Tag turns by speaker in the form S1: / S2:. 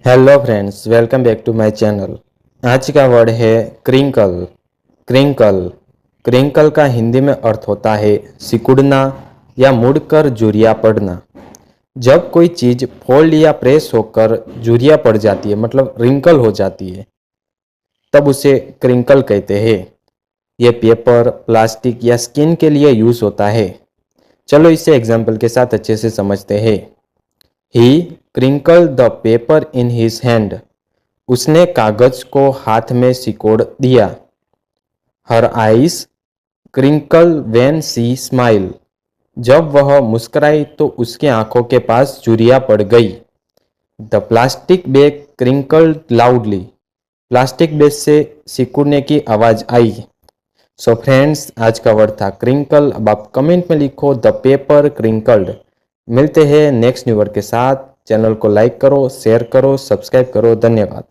S1: Hello friends, welcome back to my channel. आज का word है क्रिंकल। क्रिंकल क्रिंकल का हिंदी में अर्थ होता है सिकुड़ना या मुड़कर झुर्रियाँ पड़ना। जब कोई चीज़ फोल्ड या प्रेस होकर झुर्रियाँ पड़ जाती है, मतलब रिंकल हो जाती है, तब उसे क्रिंकल कहते हैं। ये पेपर, प्लास्टिक या स्किन के लिए यूज़ होता है। चलो इसे एग्जाम्पल के साथ अच्छे से समझते हैं। ही crinkle the paper in his hand. उसने कागज को हाथ में सिकोड़ दिया। Her eyes crinkle when she smile. जब वह मुस्कुराई तो उसकी आंखों के पास झुर्रियाँ पड़ गई। The plastic bag crinkled loudly. Plastic bag से सिकुड़ने की आवाज आई। सो फ्रेंड्स, आज का वर्ड था क्रिंकल। अब आप कमेंट में लिखो द पेपर क्रिंकल्ड। मिलते हैं नेक्स्ट न्यू वर्ड के साथ। चैनल को लाइक करो, शेयर करो, सब्सक्राइब करो। धन्यवाद।